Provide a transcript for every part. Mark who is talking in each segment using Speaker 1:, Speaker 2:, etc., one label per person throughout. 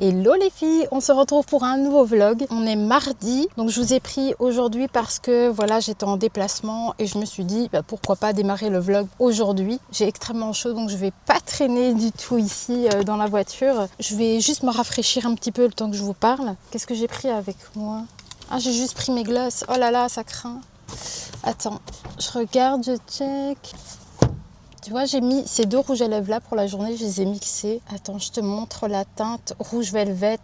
Speaker 1: Hello les filles, on se retrouve pour un nouveau vlog. On est mardi, donc je vous ai pris aujourd'hui parce que voilà, j'étais en déplacement et je me suis dit pourquoi pas démarrer le vlog aujourd'hui. J'ai extrêmement chaud donc je vais pas traîner du tout ici dans la voiture. Je vais juste me rafraîchir un petit peu le temps que je vous parle. Qu'est-ce que j'ai pris avec moi? Ah, j'ai juste pris mes glosses. Oh là là, ça craint. Attends, je regarde, je check. Tu vois, j'ai mis ces deux rouges à lèvres là pour la journée, je les ai mixés. Attends, je te montre la teinte rouge velvet,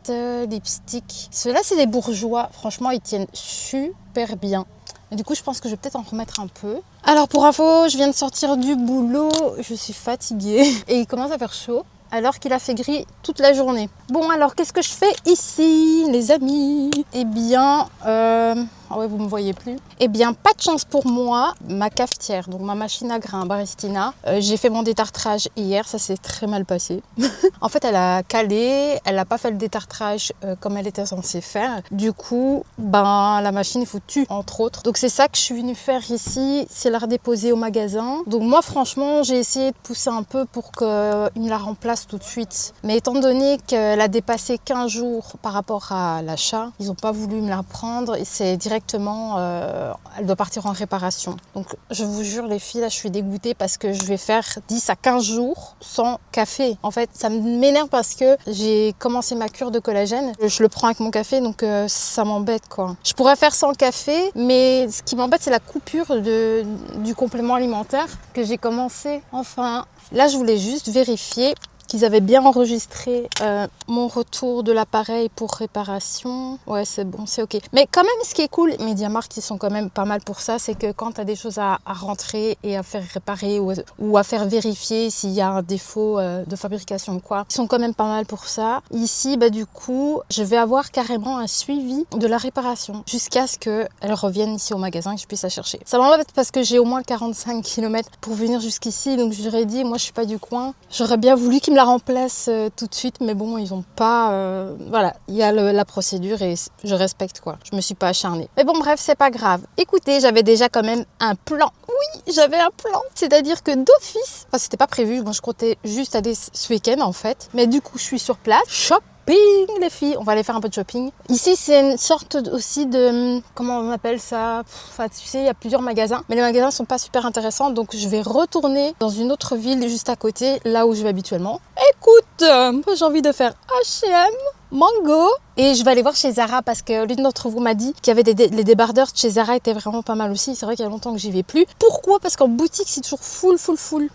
Speaker 1: lipstick. Ceux-là, c'est des bourgeois. Franchement, ils tiennent super bien. Et du coup, je pense que je vais peut-être en remettre un peu. Alors, pour info, je viens de sortir du boulot. Je suis fatiguée. Et il commence à faire chaud alors qu'il a fait gris toute la journée. Bon, alors, qu'est-ce que je fais ici, les amis? Eh bien, ah ouais, vous me voyez plus. Eh bien, pas de chance pour moi. Ma cafetière, donc ma machine à grains Baristina, j'ai fait mon détartrage hier, ça s'est très mal passé. En fait, elle a calé, elle n'a pas fait le détartrage comme elle était censée faire. Du coup, la machine est foutue, entre autres. Donc c'est ça que je suis venue faire ici, c'est la redéposer au magasin. Donc moi, franchement, j'ai essayé de pousser un peu pour qu'il me la remplace tout de suite. Mais étant donné qu'elle a dépassé 15 jours par rapport à l'achat, ils n'ont pas voulu me la prendre et c'est directement, elle doit partir en réparation. Donc je vous jure les filles, là je suis dégoûtée parce que je vais faire 10 à 15 jours sans café. En fait, ça m'énerve parce que j'ai commencé ma cure de collagène. Je le prends avec mon café, donc ça m'embête quoi. Je pourrais faire sans café, mais ce qui m'embête c'est la coupure du complément alimentaire que j'ai commencé. Enfin, là je voulais juste vérifier qu'ils avaient bien enregistré mon retour de l'appareil pour réparation. Ouais, c'est bon, c'est ok. Mais quand même, ce qui est cool, MediaMarkt, ils sont quand même pas mal pour ça, c'est que quand tu as des choses à rentrer et à faire réparer ou à faire vérifier s'il y a un défaut de fabrication ou quoi, ils sont quand même pas mal pour ça. Ici, du coup, je vais avoir carrément un suivi de la réparation jusqu'à ce qu'elle revienne ici au magasin et que je puisse la chercher. Ça m'embête parce que j'ai au moins 45 km pour venir jusqu'ici, donc je leur ai dit, moi je suis pas du coin. J'aurais bien voulu qu'ils me la remplace tout de suite, mais bon, ils n'ont pas... voilà, il y a la procédure et je respecte quoi. Je me suis pas acharnée. Mais bon, bref, c'est pas grave. Écoutez, j'avais déjà quand même un plan. Oui, j'avais un plan. C'est-à-dire que d'office, enfin, c'était pas prévu. Moi, je comptais juste aller ce week-end en fait. Mais du coup, je suis sur place. Shopping, les filles. On va aller faire un peu de shopping. Ici, c'est une sorte aussi de... Comment on appelle ça? Enfin, tu sais, il y a plusieurs magasins. Mais les magasins sont pas super intéressants. Donc, je vais retourner dans une autre ville juste à côté, là où je vais habituellement. Écoute, j'ai envie de faire H&M, Mango. Et je vais aller voir chez Zara parce que l'une d'entre vous m'a dit qu'il y avait les débardeurs de chez Zara étaient vraiment pas mal aussi. C'est vrai qu'il y a longtemps que j'y vais plus. Pourquoi? Parce qu'en boutique, c'est toujours full.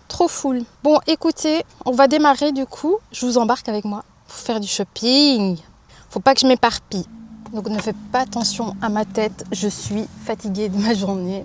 Speaker 1: Trop full. Bon, écoutez, on va démarrer du coup. Je vous embarque avec moi pour faire du shopping. Faut pas que je m'éparpille. Donc ne faites pas attention à ma tête. Je suis fatiguée de ma journée.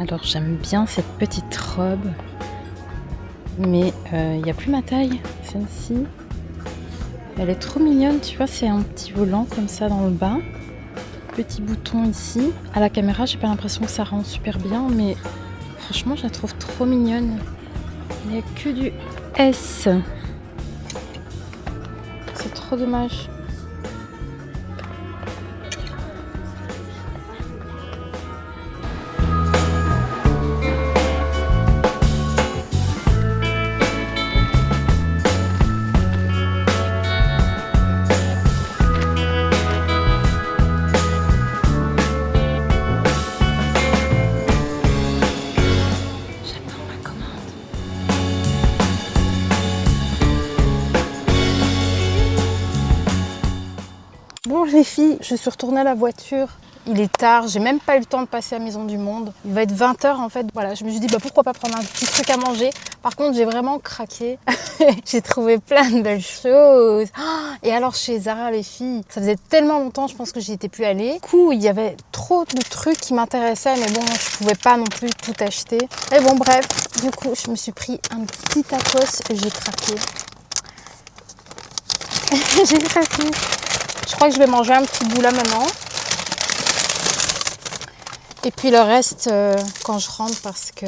Speaker 1: Alors j'aime bien cette petite robe, mais il n'y a plus ma taille, celle-ci. Elle est trop mignonne, tu vois, c'est un petit volant comme ça dans le bas. Petit bouton ici. À la caméra, j'ai pas l'impression que ça rend super bien, mais franchement, je la trouve trop mignonne. Il n'y a que du S. C'est trop dommage. Bon les filles, je suis retournée à la voiture. Il est tard, j'ai même pas eu le temps de passer à Maison du Monde. Il va être 20h en fait. Voilà, je me suis dit pourquoi pas prendre un petit truc à manger. Par contre, j'ai vraiment craqué. J'ai trouvé plein de belles choses. Et alors chez Zara les filles, ça faisait tellement longtemps, je pense que j'y étais plus allée. Du coup, il y avait trop de trucs qui m'intéressaient, mais bon, je pouvais pas non plus tout acheter. Et bon, bref, du coup, je me suis pris un petit tacos et j'ai craqué. J'ai craqué. Je crois que je vais manger un petit bout là maintenant. Et puis le reste quand je rentre parce que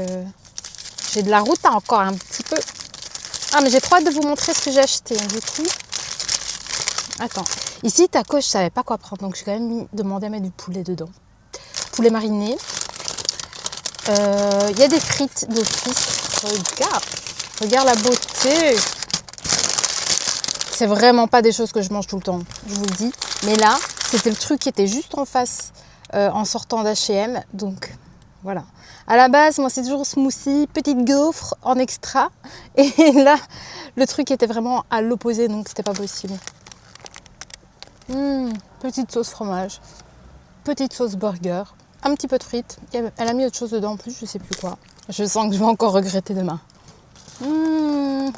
Speaker 1: j'ai de la route encore un petit peu. Ah mais j'ai trop hâte de vous montrer ce que j'ai acheté du coup. Attends. Ici tacos je savais pas quoi prendre donc j'ai quand même demandé à mettre du poulet dedans. Poulet mariné. Il y a des frites d'office. Regarde la beauté. C'est vraiment pas des choses que je mange tout le temps, je vous le dis. Mais là, c'était le truc qui était juste en face en sortant d'H&M. Donc voilà. À la base, moi c'est toujours smoothie, petite gaufre en extra. Et là, le truc était vraiment à l'opposé, donc c'était pas possible. Petite sauce fromage, petite sauce burger, un petit peu de frites. Elle a mis autre chose dedans en plus, je sais plus quoi. Je sens que je vais encore regretter demain.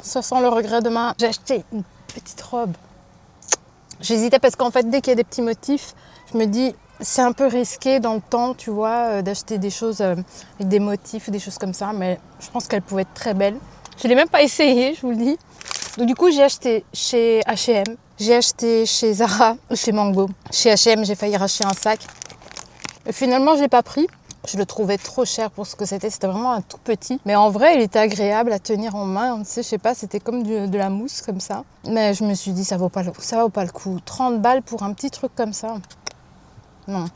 Speaker 1: Ça sent le regret demain. J'ai acheté une petite robe. J'hésitais parce qu'en fait, dès qu'il y a des petits motifs, je me dis, c'est un peu risqué dans le temps, tu vois, d'acheter des choses avec des motifs, des choses comme ça. Mais je pense qu'elle pouvait être très belle. Je ne l'ai même pas essayé, je vous le dis. Donc du coup, j'ai acheté chez H&M, j'ai acheté chez Zara, chez Mango. Chez H&M, j'ai failli racheter un sac. Et finalement, je ne l'ai pas pris. Je le trouvais trop cher pour ce que c'était. C'était vraiment un tout petit. Mais en vrai, il était agréable à tenir en main. Tu sais, je sais pas, c'était comme de la mousse comme ça. Mais je me suis dit, ça vaut pas le coup. 30 balles pour un petit truc comme ça. Non. Donc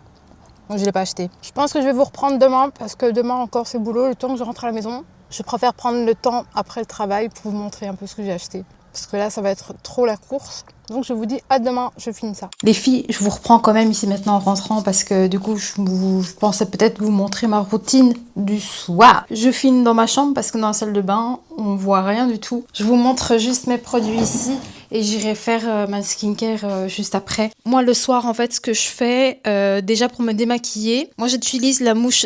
Speaker 1: je ne l'ai pas acheté. Je pense que je vais vous reprendre demain parce que demain encore c'est boulot. Le temps que je rentre à la maison, je préfère prendre le temps après le travail pour vous montrer un peu ce que j'ai acheté. Parce que là, ça va être trop la course. Donc je vous dis à demain, je finis ça. Les filles, je vous reprends quand même ici maintenant en rentrant parce que du coup, je pensais peut-être vous montrer ma routine du soir. Je finis dans ma chambre parce que dans la salle de bain, on voit rien du tout. Je vous montre juste mes produits ici et j'irai faire ma skincare juste après. Moi, le soir, en fait, ce que je fais, déjà pour me démaquiller, moi, j'utilise la mouche.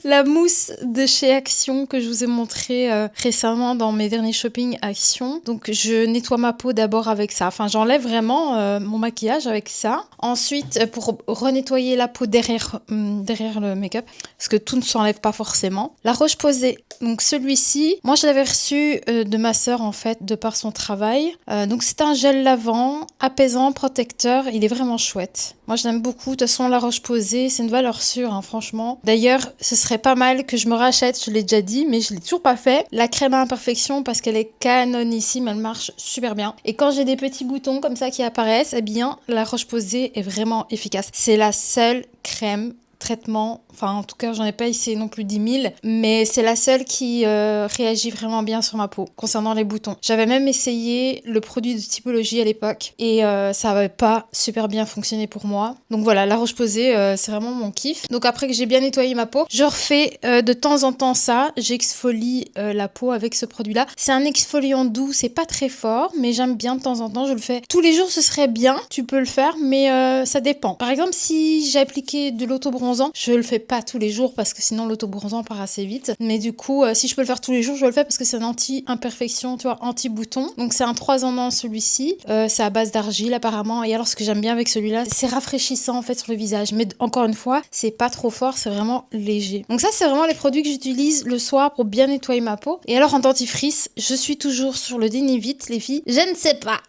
Speaker 1: La mousse de chez Action que je vous ai montré récemment dans mes derniers shopping Action. Donc je nettoie ma peau d'abord avec ça. Enfin j'enlève vraiment mon maquillage avec ça. Ensuite pour renettoyer la peau derrière le make-up. Parce que tout ne s'enlève pas forcément. La Roche-Posay. Donc celui-ci, moi je l'avais reçu de ma sœur en fait de par son travail. Donc c'est un gel lavant, apaisant, protecteur. Il est vraiment chouette. Moi je l'aime beaucoup. De toute façon la Roche-Posay c'est une valeur sûre hein, franchement. D'ailleurs ce serait pas mal que je me rachète, je l'ai déjà dit, mais je l'ai toujours pas fait. La crème à imperfection parce qu'elle est canonissime, elle marche super bien. Et quand j'ai des petits boutons comme ça qui apparaissent, eh bien la Roche-Posay est vraiment efficace. C'est la seule crème traitement, enfin en tout cas j'en ai pas essayé non plus 10 000, mais c'est la seule qui réagit vraiment bien sur ma peau concernant les boutons. J'avais même essayé le produit de Typologie à l'époque et ça avait pas super bien fonctionné pour moi. Donc voilà, la Roche-Posay c'est vraiment mon kiff. Donc après que j'ai bien nettoyé ma peau, je refais de temps en temps ça, j'exfolie la peau avec ce produit là. C'est un exfoliant doux, c'est pas très fort, mais j'aime bien de temps en temps, je le fais. Tous les jours ce serait bien, tu peux le faire, mais ça dépend. Par exemple si j'ai appliqué de l'autobronzant, je le fais pas tous les jours parce que sinon l'autobronzant part assez vite. Mais du coup, si je peux le faire tous les jours, je le fais parce que c'est un anti-imperfection, tu vois, anti-bouton. Donc c'est un 3 en 1 celui-ci. C'est à base d'argile apparemment. Et alors ce que j'aime bien avec celui-là, c'est rafraîchissant en fait sur le visage. Mais encore une fois, c'est pas trop fort, c'est vraiment léger. Donc ça, c'est vraiment les produits que j'utilise le soir pour bien nettoyer ma peau. Et alors en dentifrice, je suis toujours sur le Dinivit, les filles. Je ne sais pas.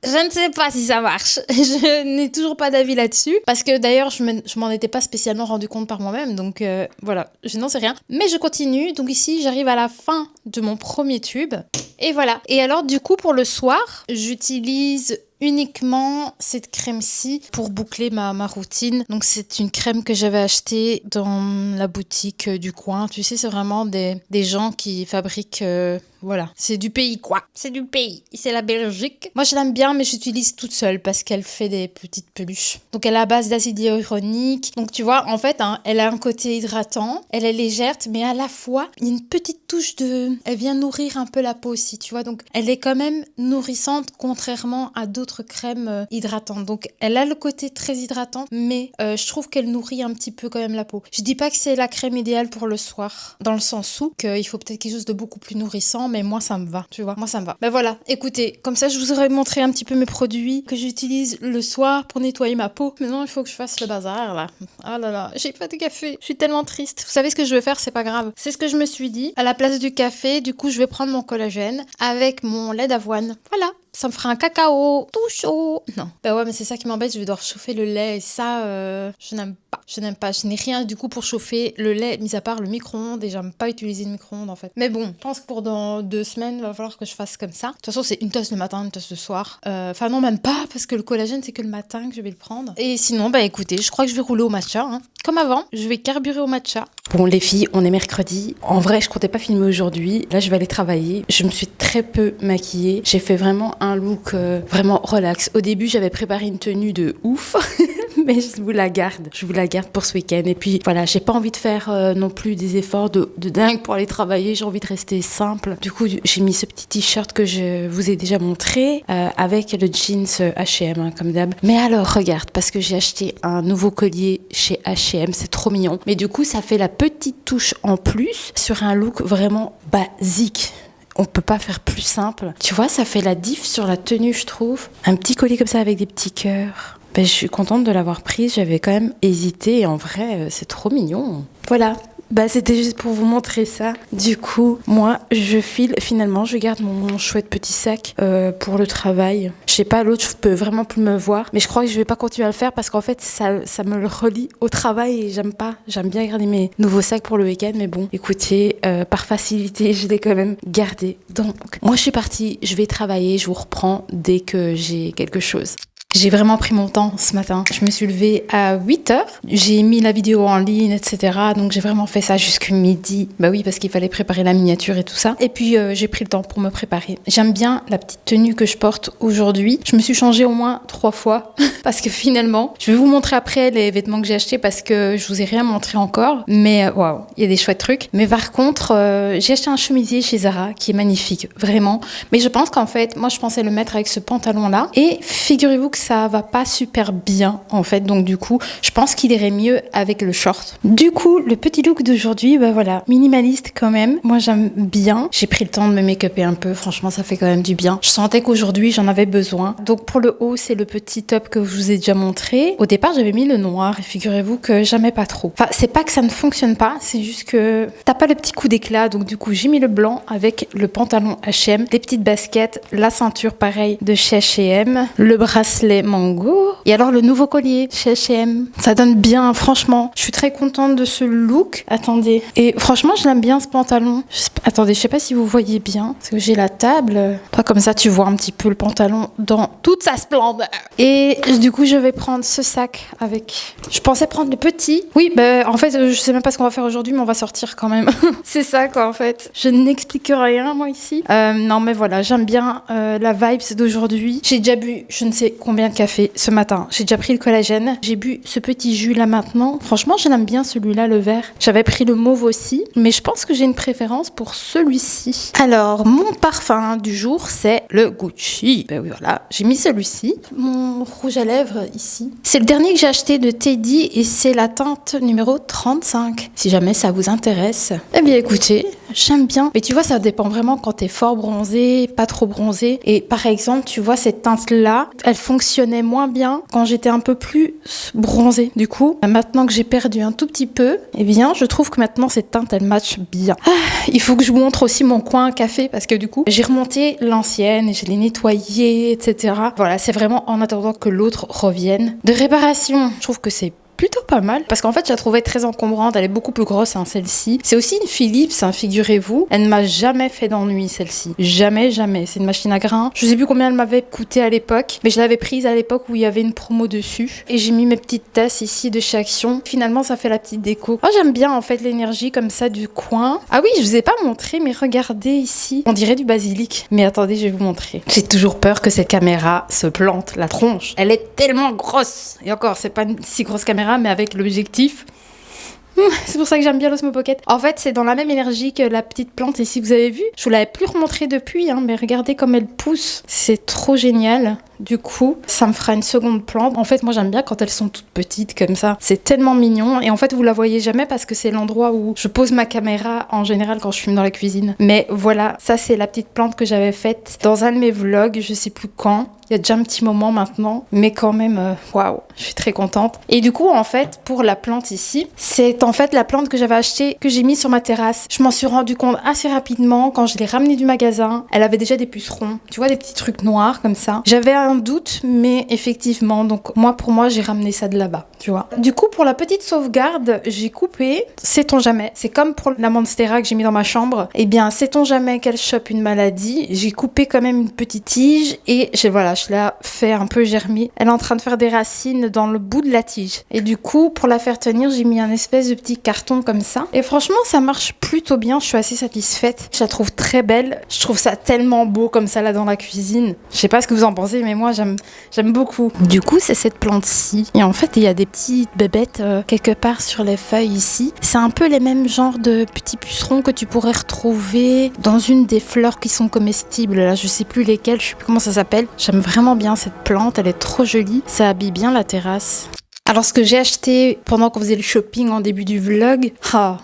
Speaker 1: Je ne sais pas si ça marche. Je n'ai toujours pas d'avis là-dessus. Parce que d'ailleurs, je m'en étais pas spécialement rendu compte par moi-même. Donc voilà, je n'en sais rien. Mais je continue. Donc ici, j'arrive à la fin de mon premier tube. Et voilà. Et alors, du coup, pour le soir, j'utilise uniquement cette crème-ci pour boucler ma routine. Donc c'est une crème que j'avais achetée dans la boutique du coin. Tu sais, c'est vraiment des gens qui fabriquent Voilà, c'est du pays quoi. C'est du pays, c'est la Belgique. Moi je l'aime bien mais j'utilise toute seule parce qu'elle fait des petites peluches. Donc elle est à base d'acide hyaluronique. Donc tu vois, en fait, hein, elle a un côté hydratant, elle est légère mais à la fois, il y a une petite touche de... Elle vient nourrir un peu la peau aussi, tu vois. Donc elle est quand même nourrissante contrairement à d'autres crèmes hydratantes. Donc elle a le côté très hydratant mais je trouve qu'elle nourrit un petit peu quand même la peau. Je dis pas que c'est la crème idéale pour le soir, dans le sens où qu'il faut peut-être quelque chose de beaucoup plus nourrissant, mais moi ça me va, tu vois, moi ça me va. Ben voilà, écoutez, comme ça je vous aurais montré un petit peu mes produits que j'utilise le soir pour nettoyer ma peau. Maintenant il faut que je fasse le bazar là. Ah là là, j'ai pas de café, je suis tellement triste. Vous savez ce que je vais faire, c'est pas grave. C'est ce que je me suis dit, à la place du café, du coup je vais prendre mon collagène avec mon lait d'avoine. Voilà. Ça me fera un cacao tout chaud. Non. Bah ouais, mais c'est ça qui m'embête. Je vais devoir chauffer le lait. Et ça, je n'aime pas. Je n'aime pas. Je n'ai rien du coup pour chauffer le lait, mis à part le micro-ondes. Et j'aime pas utiliser le micro-ondes en fait. Mais bon, je pense que pour dans 2 semaines, il va falloir que je fasse comme ça. De toute façon, c'est une tasse le matin, une tasse le soir. Enfin, non, même pas. Parce que le collagène, c'est que le matin que je vais le prendre. Et sinon, bah écoutez, je crois que je vais rouler au matcha. Hein. Comme avant, je vais carburer au matcha. Bon, les filles, on est mercredi. En vrai, je comptais pas filmer aujourd'hui. Là, je vais aller travailler. Je me suis très peu maquillée. J'ai fait vraiment un look vraiment relax. Au début, j'avais préparé une tenue de ouf. Mais je vous la garde. Je vous la garde pour ce week-end. Et puis, voilà, j'ai pas envie de faire non plus des efforts de dingue pour aller travailler. J'ai envie de rester simple. Du coup, j'ai mis ce petit t-shirt que je vous ai déjà montré avec le jeans H&M, hein, comme d'hab. Mais alors, regarde, parce que j'ai acheté un nouveau collier chez H&M. C'est trop mignon. Mais du coup, ça fait la petite touche en plus sur un look vraiment basique. On peut pas faire plus simple. Tu vois, ça fait la diff sur la tenue, je trouve. Un petit collier comme ça avec des petits cœurs. Ben, je suis contente de l'avoir prise. J'avais quand même hésité et en vrai, c'est trop mignon. Voilà. Bah, c'était juste pour vous montrer ça. Du coup, moi, je file. Finalement, je garde mon chouette petit sac pour le travail. Je sais pas, l'autre, je peux vraiment plus me voir. Mais je crois que je vais pas continuer à le faire parce qu'en fait, ça me le relie au travail et j'aime pas. J'aime bien garder mes nouveaux sacs pour le week-end. Mais bon, écoutez, par facilité, je l'ai quand même gardé. Donc, moi, je suis partie. Je vais travailler. Je vous reprends dès que j'ai quelque chose. J'ai vraiment pris mon temps ce matin. Je me suis levée à 8h. J'ai mis la vidéo en ligne, etc. Donc j'ai vraiment fait ça jusqu'à midi. Bah oui, parce qu'il fallait préparer la miniature et tout ça. Et puis j'ai pris le temps pour me préparer. J'aime bien la petite tenue que je porte aujourd'hui. Je me suis changée au moins 3 fois. Parce que finalement, je vais vous montrer après les vêtements que j'ai achetés parce que je vous ai rien montré encore. Mais waouh, il y a des chouettes trucs. Mais par contre, j'ai acheté un chemisier chez Zara qui est magnifique, vraiment. Mais je pense qu'en fait, moi je pensais le mettre avec ce pantalon-là. Et figurez-vous que ça va pas super bien en fait, donc du coup je pense qu'il irait mieux avec le short. Du coup le petit look d'aujourd'hui, bah voilà, minimaliste quand même, moi j'aime bien. J'ai pris le temps de me make-upper un peu, franchement ça fait quand même du bien. Je sentais qu'aujourd'hui j'en avais besoin. Donc pour le haut c'est le petit top que je vous ai déjà montré. Au départ j'avais mis le noir et figurez-vous que j'aimais pas trop. Enfin c'est pas que ça ne fonctionne pas, c'est juste que t'as pas le petit coup d'éclat, donc du coup j'ai mis le blanc avec le pantalon H&M, les petites baskets, la ceinture pareil de chez H&M, le bracelet mango et alors le nouveau collier chez H&M. Ça donne bien, franchement. Je suis très contente de ce look. Attendez. Et franchement, je l'aime bien ce pantalon. Attendez, je sais pas si vous voyez bien parce que j'ai la table. Toi, comme ça, tu vois un petit peu le pantalon dans toute sa splendeur. Et du coup, je vais prendre ce sac avec. Je pensais prendre le petit. Oui, en fait, je sais même pas ce qu'on va faire aujourd'hui, mais on va sortir quand même. C'est ça, quoi, en fait. Je n'explique rien, moi, ici. Non, mais voilà, j'aime bien la vibes d'aujourd'hui. J'ai déjà bu, je ne sais combien de café ce matin. J'ai déjà pris le collagène. J'ai bu ce petit jus là maintenant. Franchement, je l'aime bien celui-là, le vert. J'avais pris le mauve aussi, mais je pense que j'ai une préférence pour celui-ci. Alors, mon parfum du jour, c'est le Gucci. Ben oui, voilà, j'ai mis celui-ci. Mon rouge à lèvres ici. C'est le dernier que j'ai acheté de Teddy et c'est la teinte numéro 35. Si jamais ça vous intéresse. Eh bien, écoutez, j'aime bien. Mais tu vois, ça dépend vraiment quand t'es fort bronzé, pas trop bronzé. Et par exemple, tu vois, cette teinte-là, elle fonctionnait moins bien quand j'étais un peu plus bronzée. Du coup, maintenant que j'ai perdu un tout petit peu, eh bien, je trouve que maintenant cette teinte, elle match bien. Il faut que je vous montre aussi mon coin café parce que du coup, j'ai remonté l'ancienne et je l'ai nettoyée, etc. Voilà, c'est vraiment en attendant que l'autre revienne. De réparation, je trouve que c'est plutôt pas mal parce qu'en fait je la trouvais très encombrante, elle est beaucoup plus grosse hein, celle-ci. C'est aussi une Philips, hein, figurez-vous. Elle ne m'a jamais fait d'ennui celle-ci. Jamais, jamais. C'est une machine à grains. Je sais plus combien elle m'avait coûté à l'époque, mais je l'avais prise à l'époque où il y avait une promo dessus. Et j'ai mis mes petites tasses ici de chez Action. Finalement ça fait la petite déco. Oh, j'aime bien en fait l'énergie comme ça du coin. Ah oui, je vous ai pas montré, mais regardez ici. On dirait du basilic. Mais attendez, je vais vous montrer. J'ai toujours peur que cette caméra se plante la tronche. Elle est tellement grosse. Et encore, c'est pas une si grosse caméra, mais avec l'objectif. C'est pour ça que j'aime bien l'Osmo Pocket. En fait, c'est dans la même énergie que la petite plante ici, vous avez vu. Je vous l'avais plus remontré depuis, hein, mais regardez comme elle pousse. C'est trop génial. Du coup, ça me fera une seconde plante. En fait, moi, j'aime bien quand elles sont toutes petites comme ça. C'est tellement mignon. Et en fait, vous la voyez jamais parce que c'est l'endroit où je pose ma caméra en général quand je filme dans la cuisine. Mais voilà, ça, c'est la petite plante que j'avais faite dans un de mes vlogs, je sais plus quand. Il y a déjà un petit moment maintenant, mais quand même, waouh, je suis très contente. Et du coup, en fait, pour la plante ici, c'est en fait la plante que j'avais achetée, que j'ai mise sur ma terrasse. Je m'en suis rendu compte assez rapidement quand je l'ai ramenée du magasin. Elle avait déjà des pucerons, tu vois, des petits trucs noirs comme ça. J'avais un doute, mais effectivement, donc pour moi, j'ai ramené ça de là-bas, tu vois. Du coup, pour la petite sauvegarde, j'ai coupé, sait-on jamais. C'est comme pour la Monstera que j'ai mis dans ma chambre. Eh bien, sait-on jamais qu'elle chope une maladie. J'ai coupé quand même une petite tige et voilà, je l'ai fait un peu germer. Elle est en train de faire des racines dans le bout de la tige. Et du coup, pour la faire tenir, j'ai mis un espèce de petit carton comme ça. Et franchement, ça marche plutôt bien. Je suis assez satisfaite. Je la trouve très belle. Je trouve ça tellement beau comme ça là dans la cuisine. Je sais pas ce que vous en pensez, mais moi, j'aime beaucoup. Du coup, c'est cette plante-ci. Et en fait, il y a des petites bébêtes quelque part sur les feuilles ici. C'est un peu les mêmes genres de petits pucerons que tu pourrais retrouver dans une des fleurs qui sont comestibles. Là, je sais plus lesquelles, je sais plus comment ça s'appelle. J'aime vraiment bien cette plante, elle est trop jolie. Ça habille bien la terrasse. Alors ce que j'ai acheté pendant qu'on faisait le shopping en début du vlog,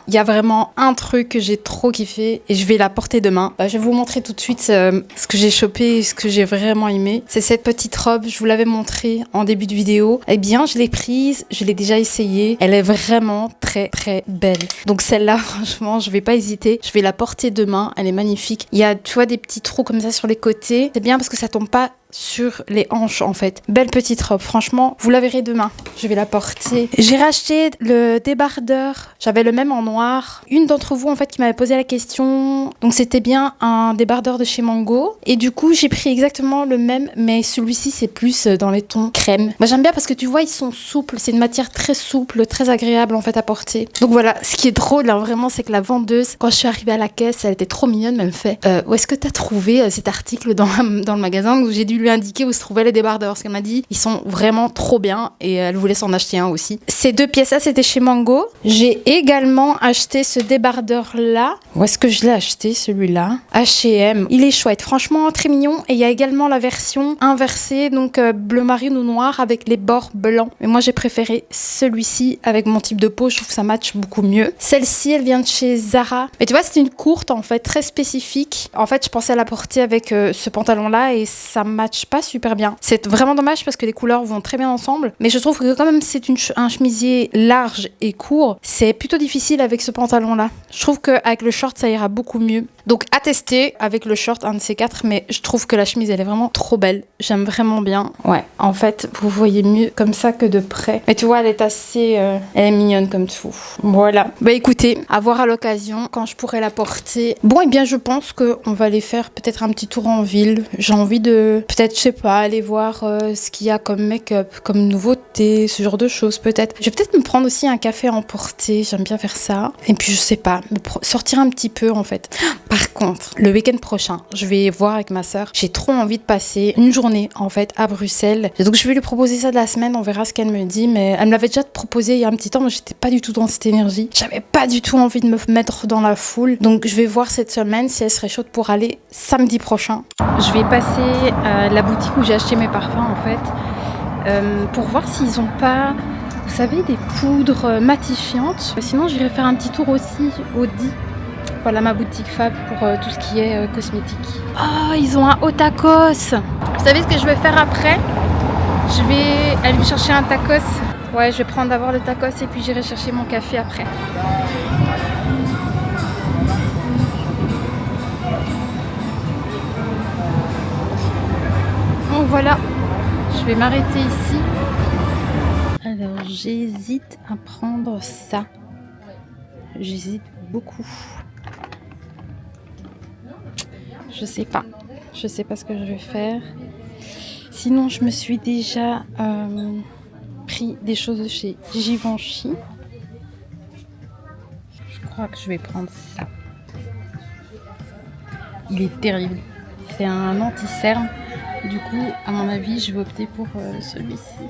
Speaker 1: il y a vraiment un truc que j'ai trop kiffé et je vais la porter demain. Je vais vous montrer tout de suite ce que j'ai chopé et ce que j'ai vraiment aimé. C'est cette petite robe, je vous l'avais montrée en début de vidéo. Eh bien, je l'ai prise, je l'ai déjà essayée. Elle est vraiment très très belle. Donc celle-là, franchement, je vais pas hésiter. Je vais la porter demain, elle est magnifique. Il y a, tu vois, des petits trous comme ça sur les côtés. C'est bien parce que ça tombe pas sur les hanches en fait. Belle petite robe, franchement, vous la verrez demain. Je vais la porter. J'ai racheté le débardeur. J'avais le même en noir. Une d'entre vous en fait qui m'avait posé la question. Donc c'était bien un débardeur de chez Mango. Et du coup, j'ai pris exactement le même, mais celui-ci c'est plus dans les tons crème. Moi j'aime bien parce que tu vois, ils sont souples. C'est une matière très souple, très agréable en fait à porter. Donc voilà, ce qui est drôle hein, vraiment, c'est que la vendeuse, quand je suis arrivée à la caisse, elle était trop mignonne, elle me fait où est-ce que t'as trouvé cet article dans le magasin? Où j'ai dû lui indiquer où se trouvaient les débardeurs parce qu'elle m'a dit ils sont vraiment trop bien et elle voulait s'en acheter un aussi. Ces deux pièces là c'était chez Mango. J'ai également acheté ce débardeur là. Où est-ce que je l'ai acheté celui-là? H&M. Il est chouette, franchement très mignon. Et il y a également la version inversée, donc bleu marine ou noir avec les bords blancs. Mais moi j'ai préféré celui-ci avec mon type de peau, je trouve que ça match beaucoup mieux. Celle-ci elle vient de chez Zara. Mais tu vois c'est une courte en fait, très spécifique. En fait je pensais la porter avec ce pantalon là et ça match pas super bien. C'est vraiment dommage parce que les couleurs vont très bien ensemble. Mais je trouve que quand même c'est un chemisier large et court, c'est plutôt difficile avec ce pantalon là. Je trouve qu'avec le short ça ira beaucoup mieux. Donc à tester avec le short, un de ces quatre, mais je trouve que la chemise elle est vraiment trop belle. J'aime vraiment bien. Ouais, en fait vous voyez mieux comme ça que de près. Mais tu vois elle est assez... elle est mignonne comme tout. Voilà. Bah écoutez, à voir à l'occasion quand je pourrai la porter. Bon et bien je pense qu'on va aller faire peut-être un petit tour en ville. J'ai envie de peut-être je sais pas, aller voir ce qu'il y a comme make-up, comme nouveauté, ce genre de choses peut-être. Je vais peut-être me prendre aussi un café à emporter, j'aime bien faire ça. Et puis je sais pas, sortir un petit peu en fait. Par contre, le week-end prochain, je vais voir avec ma sœur. J'ai trop envie de passer une journée en fait à Bruxelles. Et donc je vais lui proposer ça de la semaine, on verra ce qu'elle me dit. Mais elle me l'avait déjà proposé il y a un petit temps, mais j'étais pas du tout dans cette énergie. J'avais pas du tout envie de me mettre dans la foule. Donc je vais voir cette semaine si elle serait chaude pour aller samedi prochain. Je vais passer à la boutique où j'ai acheté mes parfums en fait, pour voir s'ils ont pas, vous savez, des poudres matifiantes. Sinon j'irai faire un petit tour aussi au DI. Voilà ma boutique Fab pour tout ce qui est cosmétique. Oh, ils ont un haut tacos. Vous savez ce que je vais faire après? Je vais aller chercher un tacos. Ouais, je vais prendre d'abord le tacos et puis j'irai chercher mon café après. Bon voilà, je vais m'arrêter ici. Alors j'hésite à prendre ça. J'hésite beaucoup. Je sais pas. Je sais pas ce que je vais faire. Sinon, je me suis déjà pris des choses de chez Givenchy. Je crois que je vais prendre ça. Il est terrible. C'est un anti-cerne. Du coup, à mon avis, je vais opter pour celui-ci.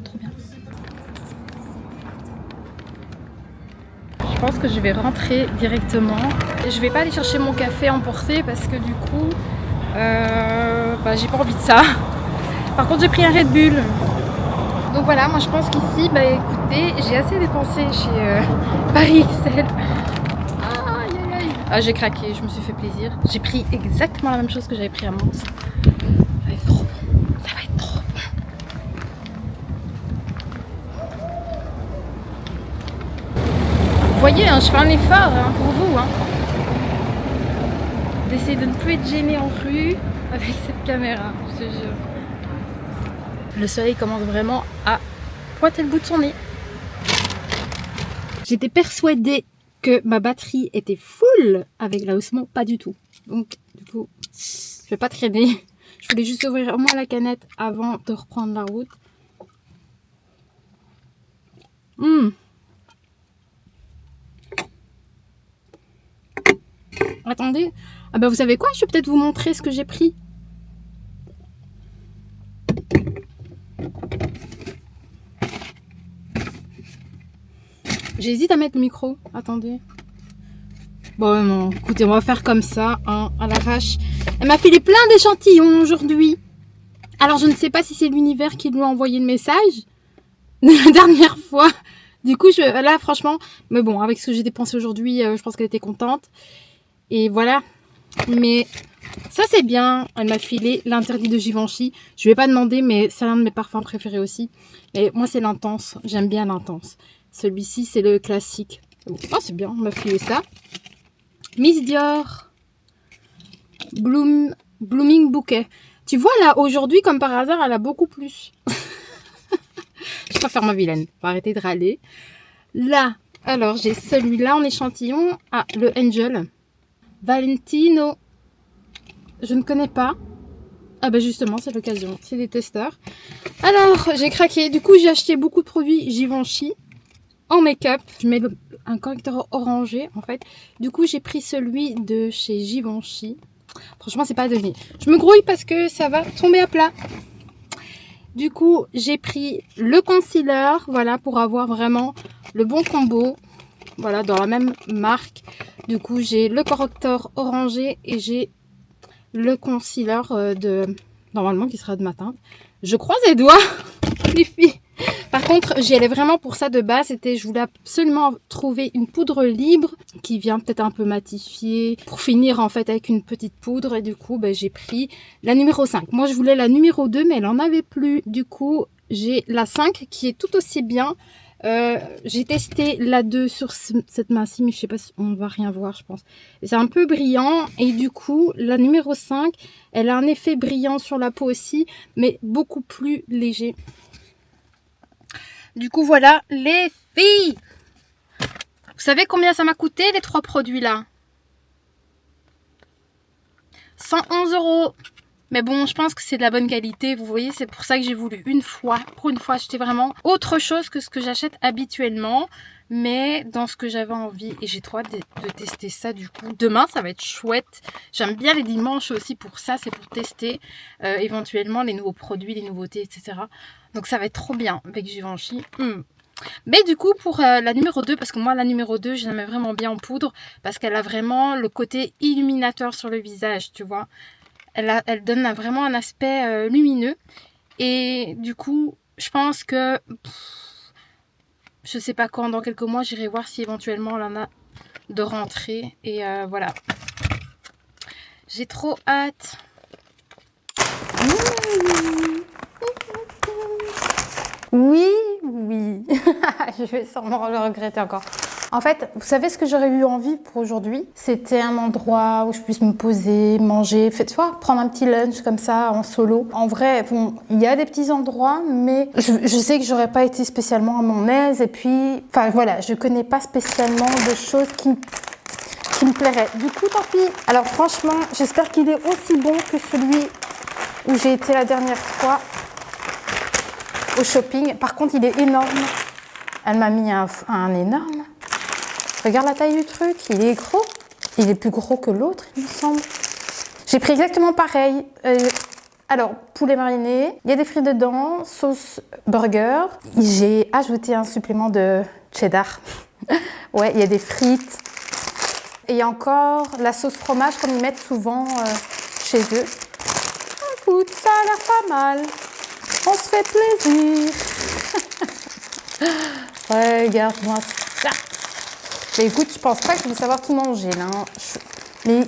Speaker 1: Trop bien. Je pense que je vais rentrer directement. Et je vais pas aller chercher mon café emporté parce que du coup, j'ai pas envie de ça. Par contre, j'ai pris un Red Bull. Donc voilà, moi je pense qu'ici, écoutez, j'ai assez dépensé chez Paris XL. Aïe aïe aïe. Ah, j'ai craqué, je me suis fait plaisir. J'ai pris exactement la même chose que j'avais pris à Mons. Ça va être trop bon. Ça va être trop bon. Vous voyez, hein, je fais un effort pour vous. D'essayer de ne plus être gênée en rue avec cette caméra, je te jure. Le soleil commence vraiment à pointer le bout de son nez. J'étais persuadée que ma batterie était full avec la Osmo, pas du tout. Donc du coup, je vais pas traîner. Je voulais juste ouvrir au moins la canette avant de reprendre la route. Attendez. Vous savez quoi? Je vais peut-être vous montrer ce que j'ai pris. J'hésite à mettre le micro. Attendez. Bon, non. Écoutez, on va faire comme ça, à l'arrache. Elle m'a filé plein d'échantillons aujourd'hui. Alors, je ne sais pas si c'est l'univers qui lui a envoyé le message la dernière fois. Du coup, là, franchement, mais bon, avec ce que j'ai dépensé aujourd'hui, je pense qu'elle était contente. Et voilà. Mais ça, c'est bien. Elle m'a filé l'interdit de Givenchy. Je vais pas demander, mais c'est l'un de mes parfums préférés aussi. Et moi, c'est l'intense. J'aime bien l'intense. Celui-ci, c'est le classique. Oh, c'est bien. On m'a filé ça. Miss Dior. Blooming Bouquet. Tu vois, là, aujourd'hui, comme par hasard, elle a beaucoup plus. Je préfère ma vilaine. Faut arrêter de râler. Là, alors, j'ai celui-là en échantillon. Ah, le Angel. Valentino. Je ne connais pas. Ah justement, c'est l'occasion. C'est des testeurs. Alors, j'ai craqué. Du coup, j'ai acheté beaucoup de produits Givenchy en make-up. Je mets un correcteur orangé, en fait. Du coup, j'ai pris celui de chez Givenchy. Franchement, c'est pas donné. Je me grouille parce que ça va tomber à plat. Du coup, j'ai pris le concealer, voilà, pour avoir vraiment le bon combo. Voilà, dans la même marque. Du coup, j'ai le correcteur orangé et j'ai le concealer normalement, qui sera de matin. Je croise les doigts, les filles. Par contre, j'y allais vraiment pour ça de base. Je voulais absolument trouver une poudre libre qui vient peut-être un peu matifier. Pour finir, en fait, avec une petite poudre. Et du coup, j'ai pris la numéro 5. Moi, je voulais la numéro 2, mais elle en avait plus. Du coup, j'ai la 5 qui est tout aussi bien. J'ai testé la 2 sur cette main-ci, mais je sais pas si on va rien voir, je pense. C'est un peu brillant et du coup, la numéro 5, elle a un effet brillant sur la peau aussi, mais beaucoup plus léger. Du coup, voilà les filles. Vous savez combien ça m'a coûté les 3 produits là? 111 €. Mais bon, je pense que c'est de la bonne qualité, vous voyez, c'est pour ça que j'ai voulu pour une fois, acheter vraiment autre chose que ce que j'achète habituellement, mais dans ce que j'avais envie. Et j'ai trop hâte de tester ça du coup. Demain, ça va être chouette. J'aime bien les dimanches aussi pour ça, c'est pour tester éventuellement les nouveaux produits, les nouveautés, etc. Donc ça va être trop bien avec Givenchy. Mais du coup, pour la numéro 2, parce que moi, la numéro 2, je l'aimais vraiment bien en poudre, parce qu'elle a vraiment le côté illuminateur sur le visage, tu vois. Elle donne vraiment un aspect lumineux. Et du coup, je pense que... je sais pas quand, dans quelques mois, j'irai voir si éventuellement elle en a de rentrée. Et voilà. J'ai trop hâte. Oui. Je vais sûrement le regretter encore. En fait, vous savez ce que j'aurais eu envie pour aujourd'hui? C'était un endroit où je puisse me poser, manger, tu vois, prendre un petit lunch comme ça en solo. En vrai, bon, il y a des petits endroits, mais je sais que j'aurais pas été spécialement à mon aise. Et puis, enfin voilà, je connais pas spécialement de choses qui me plairaient. Du coup, tant pis. Alors franchement, j'espère qu'il est aussi bon que celui où j'ai été la dernière fois au shopping. Par contre, il est énorme. Elle m'a mis un énorme. Regarde la taille du truc, il est gros. Il est plus gros que l'autre, il me semble. J'ai pris exactement pareil. Alors, poulet mariné, il y a des frites dedans, sauce burger. J'ai ajouté un supplément de cheddar. Ouais, il y a des frites. Et il y a encore la sauce fromage comme ils mettent souvent chez eux. Écoute, ça a l'air pas mal. On se fait plaisir. Regarde-moi ça. Mais écoute, je pense pas que je vais savoir tout manger là. Mais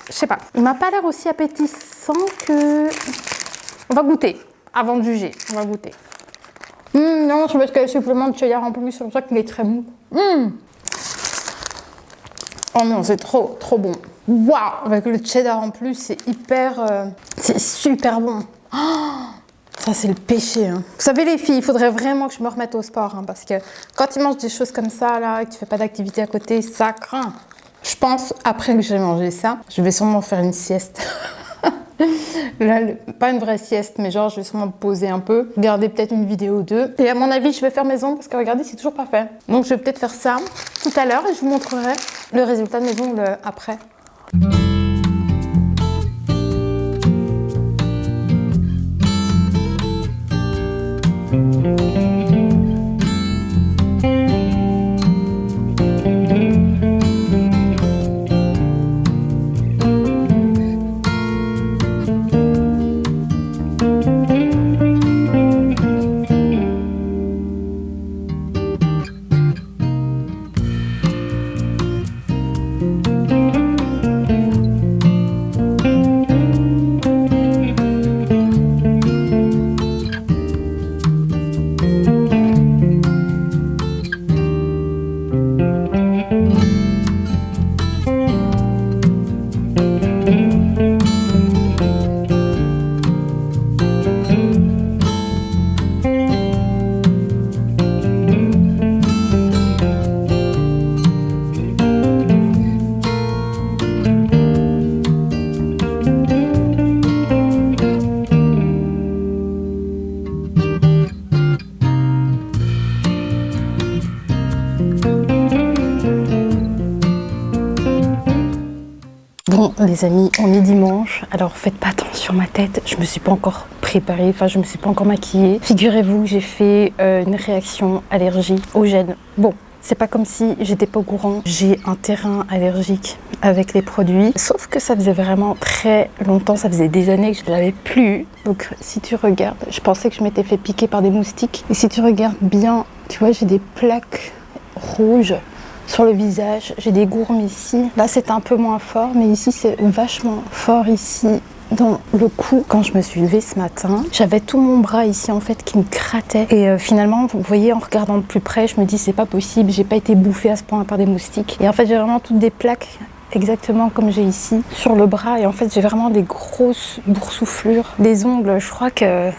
Speaker 1: je sais pas. Il m'a pas l'air aussi appétissant que. On va goûter avant de juger. On va goûter. Non, je pense qu'il y a le supplément de cheddar en plus. C'est pour ça qu'il est très mou. Oh non, c'est trop bon. Waouh! Avec le cheddar en plus, c'est hyper. C'est super bon. Oh, ça, c'est le péché. Hein. Vous savez, les filles, il faudrait vraiment que je me remette au sport. Hein, parce que quand tu manges des choses comme ça, là, et que tu fais pas d'activité à côté, ça craint. Je pense, après que j'ai mangé ça, je vais sûrement faire une sieste. Là, pas une vraie sieste, mais genre, je vais sûrement me poser un peu, regarder peut-être une vidéo ou deux. Et à mon avis, je vais faire mes ongles parce que regardez, c'est toujours pas fait. Donc, je vais peut-être faire ça tout à l'heure et je vous montrerai le résultat de mes ongles après. Bon les amis, on est dimanche, alors faites pas attention à ma tête, je me suis pas encore préparée, enfin je me suis pas encore maquillée. Figurez-vous que j'ai fait une réaction allergique au gel. Bon, c'est pas comme si j'étais pas au courant, j'ai un terrain allergique avec les produits, sauf que ça faisait vraiment très longtemps, ça faisait des années que je l'avais plus. Donc si tu regardes, je pensais que je m'étais fait piquer par des moustiques, et si tu regardes bien, tu vois j'ai des plaques rouges sur le visage, j'ai des gourmes ici. Là, c'est un peu moins fort, mais ici, c'est vachement fort ici dans le cou. Quand je me suis levée ce matin, j'avais tout mon bras ici, en fait, qui me grattait. Et finalement, vous voyez, en regardant de plus près, je me dis, c'est pas possible, j'ai pas été bouffée à ce point par des moustiques. Et en fait, j'ai vraiment toutes des plaques exactement comme j'ai ici sur le bras, et en fait j'ai vraiment des grosses boursouflures, des ongles. Je crois que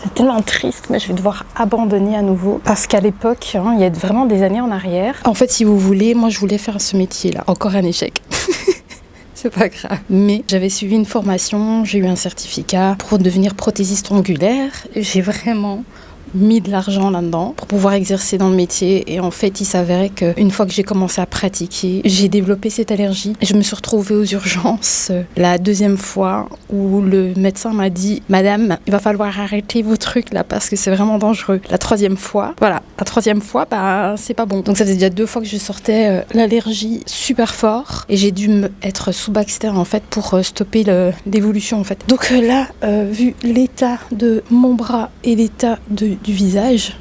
Speaker 1: c'est tellement triste, mais je vais devoir abandonner à nouveau parce qu'à l'époque, il y a vraiment des années en arrière, en fait si vous voulez, moi je voulais faire ce métier là, encore un échec. C'est pas grave. Mais j'avais suivi une formation, j'ai eu un certificat pour devenir prothésiste ongulaire. J'ai vraiment mis de l'argent là-dedans pour pouvoir exercer dans le métier, et en fait il s'avérait qu'une fois que j'ai commencé à pratiquer, j'ai développé cette allergie. Je me suis retrouvée aux urgences la deuxième fois où le médecin m'a dit: madame, il va falloir arrêter vos trucs là parce que c'est vraiment dangereux. La troisième fois, c'est pas bon. Donc ça faisait déjà 2 fois que je sortais l'allergie super fort, et j'ai dû être sous Baxter en fait pour stopper l'évolution en fait. Donc là, vu l'état de mon bras et l'état du visage,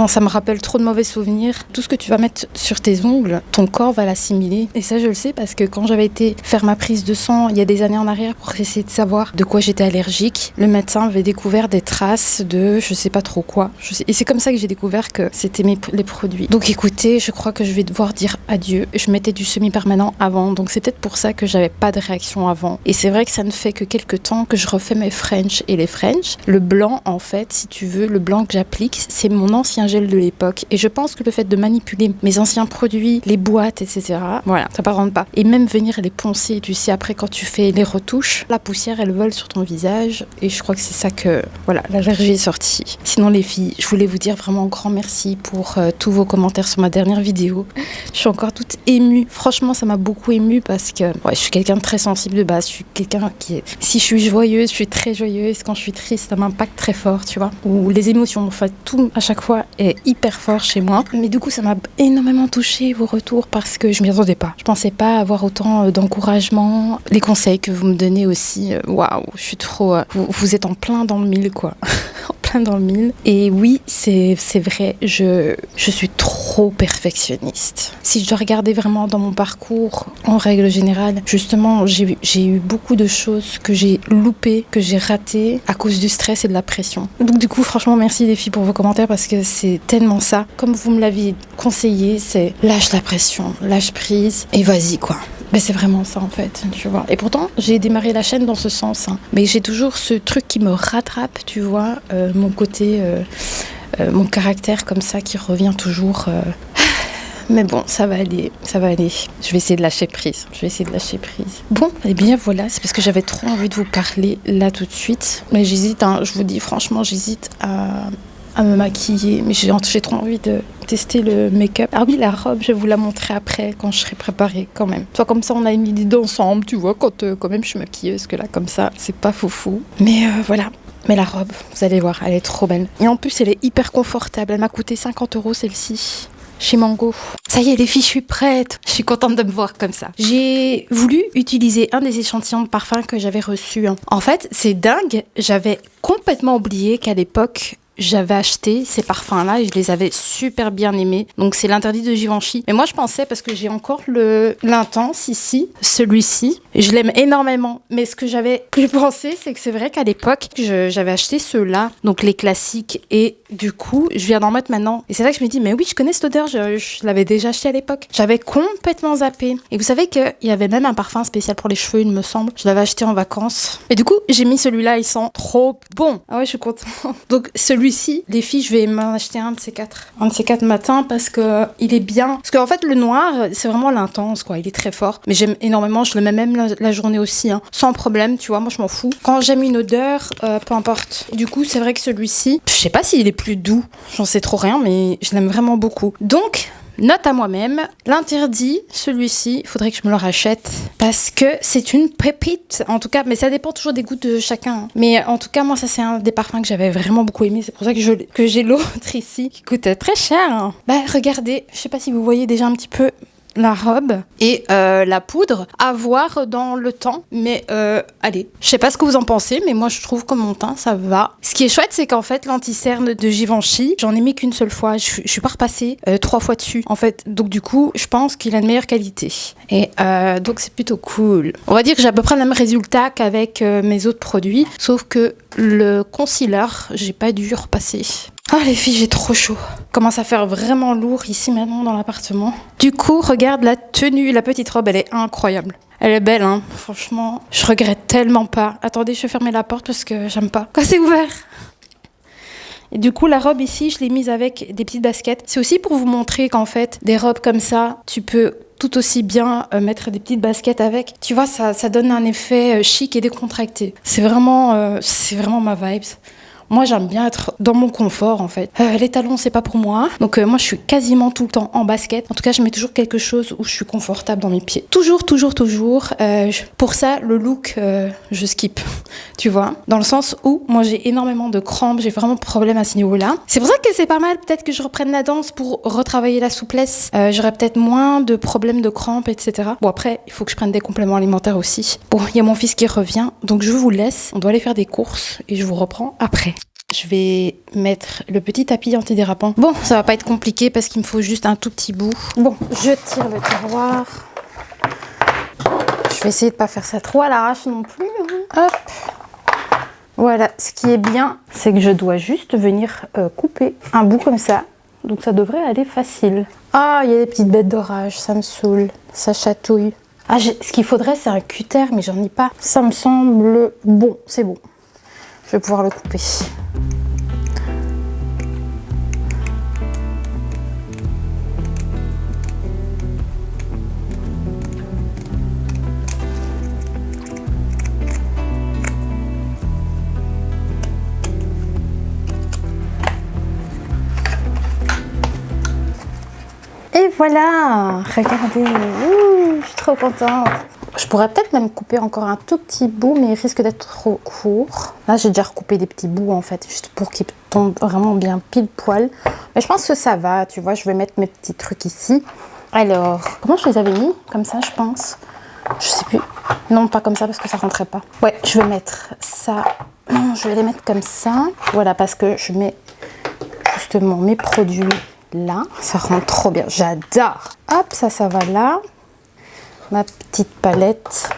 Speaker 1: Non, ça me rappelle trop de mauvais souvenirs. Tout ce que tu vas mettre sur tes ongles, ton corps va l'assimiler. Et ça, je le sais parce que quand j'avais été faire ma prise de sang il y a des années en arrière pour essayer de savoir de quoi j'étais allergique, le médecin avait découvert des traces de je sais pas trop quoi. Et c'est comme ça que j'ai découvert que c'était les produits. Donc écoutez, je crois que je vais devoir dire adieu. Je mettais du semi-permanent avant, donc c'est peut-être pour ça que j'avais pas de réaction avant. Et c'est vrai que ça ne fait que quelques temps que je refais mes French et les French. Le blanc, en fait, si tu veux, le blanc que j'applique, c'est mon ancien gel de l'époque. Et je pense que le fait de manipuler mes anciens produits, les boîtes, etc., voilà, ça ne pas. Et même venir les poncer, tu sais, après quand tu fais les retouches, la poussière, elle vole sur ton visage. Et je crois que c'est ça que, voilà, l'allergie est sortie. Sinon, les filles, je voulais vous dire vraiment un grand merci pour tous vos commentaires sur ma dernière vidéo. Je suis encore toute émue. Franchement, ça m'a beaucoup émue parce que je suis quelqu'un de très sensible de base. Je suis quelqu'un qui est... Si je suis joyeuse, je suis très joyeuse. Quand je suis triste, ça m'impacte très fort, tu vois. Ou les émotions, en fait, tout à chaque fois est hyper fort chez moi. Mais du coup, ça m'a énormément touchée, vos retours, parce que je m'y attendais pas. Je pensais pas avoir autant d'encouragement. Les conseils que vous me donnez aussi, waouh, je suis trop... vous êtes en plein dans le mille, quoi. En plein dans le mille. Et oui, c'est vrai, je suis trop perfectionniste. Si je dois regarder vraiment dans mon parcours, en règle générale, justement, j'ai eu beaucoup de choses que j'ai loupées, que j'ai ratées à cause du stress et de la pression. Donc du coup, franchement, merci les filles pour vos commentaires parce que c'est tellement ça. Comme vous me l'aviez conseillé, c'est lâche la pression, lâche prise et vas-y quoi. Ben c'est vraiment ça en fait, tu vois. Et pourtant, j'ai démarré la chaîne dans ce sens. Hein. Mais j'ai toujours ce truc qui me rattrape, tu vois. Mon côté, mon caractère comme ça qui revient toujours. Mais bon, ça va aller, ça va aller. Je vais essayer de lâcher prise. Bon, eh bien voilà, c'est parce que j'avais trop envie de vous parler là tout de suite. Mais j'hésite, hein, je vous dis franchement, j'hésite à me maquiller. Mais j'ai trop envie de tester le make-up. Ah oui, la robe, je vais vous la montrer après quand je serai préparée quand même. Soit comme ça, on a une idée ensemble, tu vois, quand même je suis maquillée. Parce que là, comme ça, c'est pas foufou. Mais voilà. Mais la robe, vous allez voir, elle est trop belle. Et en plus, elle est hyper confortable. Elle m'a coûté 50 € celle-ci. Chez Mango. Ça y est les filles, je suis prête. Je suis contente de me voir comme ça. J'ai voulu utiliser un des échantillons de parfum que j'avais reçu. En fait, c'est dingue. J'avais complètement oublié qu'à l'époque, j'avais acheté ces parfums-là et je les avais super bien aimés. Donc c'est l'interdit de Givenchy. Mais moi je pensais, parce que j'ai encore l'intense ici, celui-ci. Je l'aime énormément. Mais ce que je pensais, c'est que c'est vrai qu'à l'époque, j'avais acheté ceux-là, donc les classiques. Et du coup, je viens d'en mettre maintenant. Et c'est là que je me dis, mais oui, je connais cette odeur, je l'avais déjà acheté à l'époque. J'avais complètement zappé. Et vous savez qu'il y avait même un parfum spécial pour les cheveux, il me semble. Je l'avais acheté en vacances. Et du coup, j'ai mis celui-là, il sent trop bon. Ah ouais, je suis contente. Donc celui-ci, les filles, je vais m'en acheter un de ces quatre. Un de ces quatre matins parce que il est bien. Parce qu'en fait, le noir, c'est vraiment l'intense, quoi. Il est très fort. Mais j'aime énormément, je le mets même la journée aussi, hein. Sans problème, tu vois, moi je m'en fous. Quand j'aime une odeur, peu importe. Du coup, c'est vrai que celui-ci, je sais pas s'il est plus doux, j'en sais trop rien, mais je l'aime vraiment beaucoup. Donc, note à moi-même, l'interdit, celui-ci, il faudrait que je me le rachète parce que c'est une pépite. En tout cas, mais ça dépend toujours des goûts de chacun. Mais en tout cas, moi, ça, c'est un des parfums que j'avais vraiment beaucoup aimé. C'est pour ça que j'ai l'autre ici qui coûte très cher. Bah, regardez, je sais pas si vous voyez déjà un petit peu la robe et la poudre à voir dans le temps, mais allez, je sais pas ce que vous en pensez, mais moi je trouve que mon teint ça va. Ce qui est chouette, c'est qu'en fait l'anti-cerne de Givenchy, j'en ai mis qu'une seule fois, je suis pas repassée 3 fois dessus en fait, donc du coup je pense qu'il a de meilleure qualité et donc c'est plutôt cool. On va dire que j'ai à peu près le même résultat qu'avec mes autres produits, sauf que le concealer j'ai pas dû repasser. Oh les filles, j'ai trop chaud. Commence à faire vraiment lourd ici maintenant dans l'appartement. Du coup, regarde la tenue, la petite robe, elle est incroyable. Elle est belle, hein. Franchement, je regrette tellement pas. Attendez, je vais fermer la porte parce que j'aime pas quand c'est ouvert. Et du coup, la robe ici, je l'ai mise avec des petites baskets. C'est aussi pour vous montrer qu'en fait, des robes comme ça, tu peux tout aussi bien mettre des petites baskets avec. Tu vois, ça donne un effet chic et décontracté. C'est vraiment ma vibe. Moi, j'aime bien être dans mon confort, en fait. Les talons, c'est pas pour moi. Donc, moi, je suis quasiment tout le temps en basket. En tout cas, je mets toujours quelque chose où je suis confortable dans mes pieds. Toujours. Pour ça, le look, je skip. Tu vois, dans le sens où moi, j'ai énormément de crampes. J'ai vraiment problème à ce niveau-là. C'est pour ça que c'est pas mal. Peut-être que je reprenne la danse pour retravailler la souplesse. J'aurai peut-être moins de problèmes de crampes, etc. Bon, après, il faut que je prenne des compléments alimentaires aussi. Bon, il y a mon fils qui revient. Donc, je vous laisse. On doit aller faire des courses et je vous reprends après. je vais mettre le petit tapis antidérapant. Bon, ça va pas être compliqué parce qu'il me faut juste un tout petit bout. Bon, je tire le tiroir. Je vais essayer de pas faire ça trop à l'arrache non plus. Hop. Voilà, ce qui est bien, c'est que je dois juste venir couper un bout comme ça. Donc ça devrait aller facile. Ah, il y a des petites bêtes d'orage, ça me saoule, ça chatouille. Ah, ce qu'il faudrait, c'est un cutter, mais j'en ai pas. Ça me semble bon, c'est bon. Je vais pouvoir le couper. Et voilà, regardez, ouh, je suis trop contente. Je pourrais peut-être même couper encore un tout petit bout, mais il risque d'être trop court. Là, j'ai déjà recoupé des petits bouts en fait, juste pour qu'ils tombent vraiment bien pile poil. Mais je pense que ça va, tu vois, je vais mettre mes petits trucs ici. Alors, comment je les avais mis? Comme ça, je pense. Je sais plus. Non, pas comme ça parce que ça rentrait pas. Ouais, je vais mettre ça. Non, je vais les mettre comme ça. Voilà, parce que je mets justement mes produits là. Ça rentre trop bien, j'adore. Hop, ça va là. Ma petite palette.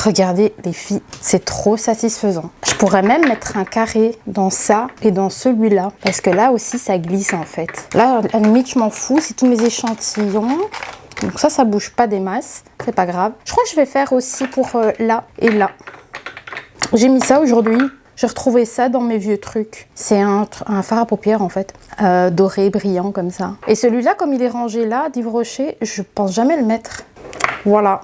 Speaker 1: Regardez les filles, c'est trop satisfaisant. Je pourrais même mettre un carré dans ça et dans celui-là. Parce que là aussi, ça glisse en fait. Là, à la limite, je m'en fous. C'est tous mes échantillons. Donc ça bouge pas des masses. C'est pas grave. Je crois que je vais faire aussi pour là et là. J'ai mis ça aujourd'hui. J'ai retrouvé ça dans mes vieux trucs. C'est un fard à paupières en fait. Doré, brillant comme ça. Et celui-là, comme il est rangé là, d'Yves Rocher, je pense jamais le mettre. Voilà.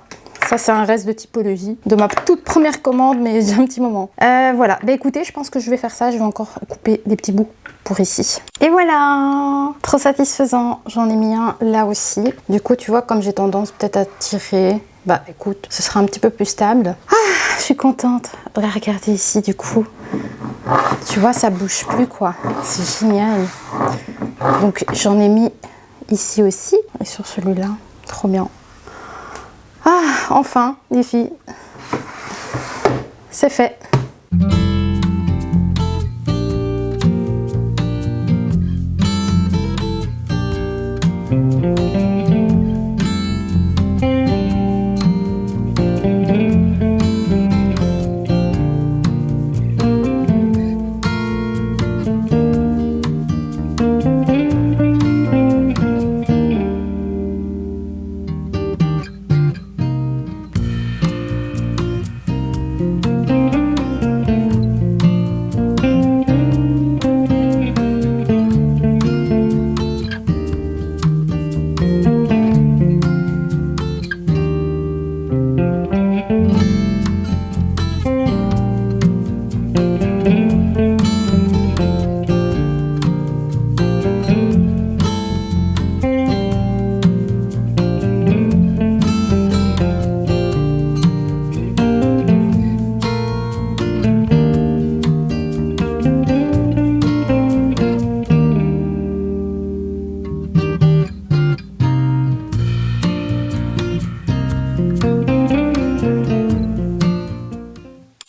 Speaker 1: Ça, c'est un reste de typologie de ma toute première commande, mais j'ai un petit moment. Voilà. Bah écoutez, je pense que je vais faire ça. Je vais encore couper des petits bouts pour ici. Et voilà. Trop satisfaisant. J'en ai mis un là aussi. Du coup, tu vois, comme j'ai tendance peut-être à tirer, bah écoute, ce sera un petit peu plus stable. Ah, je suis contente. Regardez ici, du coup. Tu vois, ça bouge plus, quoi. C'est génial. Donc, j'en ai mis ici aussi. Et sur celui-là. Trop bien. Ah, enfin, les filles, c'est fait.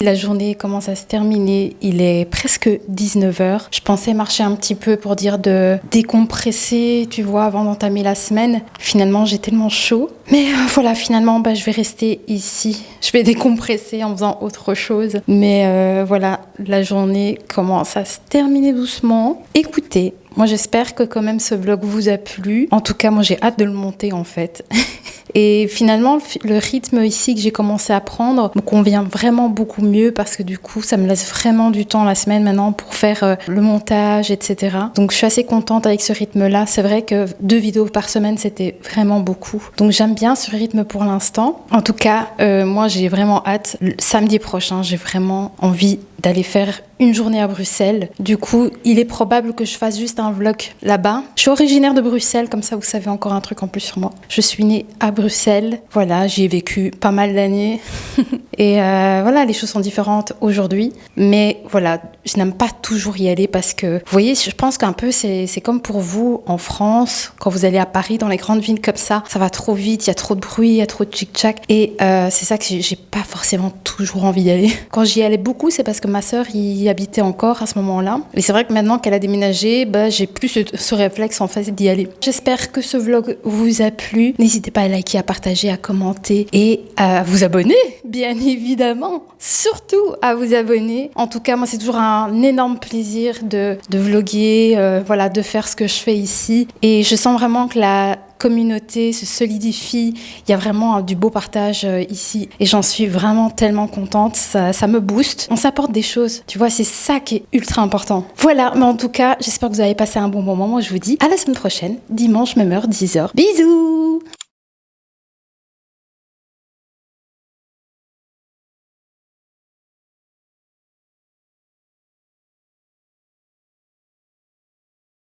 Speaker 1: La journée commence à se terminer, il est presque 19h. Je pensais marcher un petit peu pour dire de décompresser, tu vois, avant d'entamer la semaine. Finalement, j'ai tellement chaud. Mais voilà, finalement, je vais rester ici. Je vais décompresser en faisant autre chose. Mais voilà, la journée commence à se terminer doucement. Écoutez, moi j'espère que quand même ce vlog vous a plu. En tout cas, moi j'ai hâte de le monter en fait. Et finalement, le rythme ici que j'ai commencé à prendre me convient vraiment beaucoup mieux parce que du coup, ça me laisse vraiment du temps la semaine maintenant pour faire le montage, etc. Donc, je suis assez contente avec ce rythme-là. C'est vrai que 2 vidéos par semaine, c'était vraiment beaucoup. Donc, j'aime bien ce rythme pour l'instant. En tout cas, moi, j'ai vraiment hâte. Le samedi prochain, j'ai vraiment envie d'aller faire une journée à Bruxelles. Du coup, il est probable que je fasse juste un vlog là-bas. Je suis originaire de Bruxelles, comme ça vous savez encore un truc en plus sur moi. Je suis née à Bruxelles. Voilà, j'y ai vécu pas mal d'années. Et voilà, les choses sont différentes aujourd'hui. Mais voilà, je n'aime pas toujours y aller parce que, vous voyez, je pense qu'un peu c'est comme pour vous en France, quand vous allez à Paris, dans les grandes villes comme ça va trop vite, il y a trop de bruit, il y a trop de tchic-tchac. Et c'est ça que j'ai pas forcément toujours envie d'y aller. Quand j'y allais beaucoup, c'est parce que ma sœur y habitait encore à ce moment-là. Et c'est vrai que maintenant qu'elle a déménagé, j'ai plus ce réflexe en fait d'y aller. J'espère que ce vlog vous a plu. N'hésitez pas à liker, à partager, à commenter et à vous abonner, bien évidemment. Surtout à vous abonner. En tout cas, moi, c'est toujours un énorme plaisir de vloguer, voilà, de faire ce que je fais ici. Et je sens vraiment que la communauté se solidifie, il y a vraiment du beau partage ici et j'en suis vraiment tellement contente, ça me booste, on s'apporte des choses, tu vois, c'est ça qui est ultra important. Voilà, mais en tout cas, j'espère que vous avez passé un bon moment. Moi, je vous dis à la semaine prochaine, dimanche, même heure, 10h. Bisous!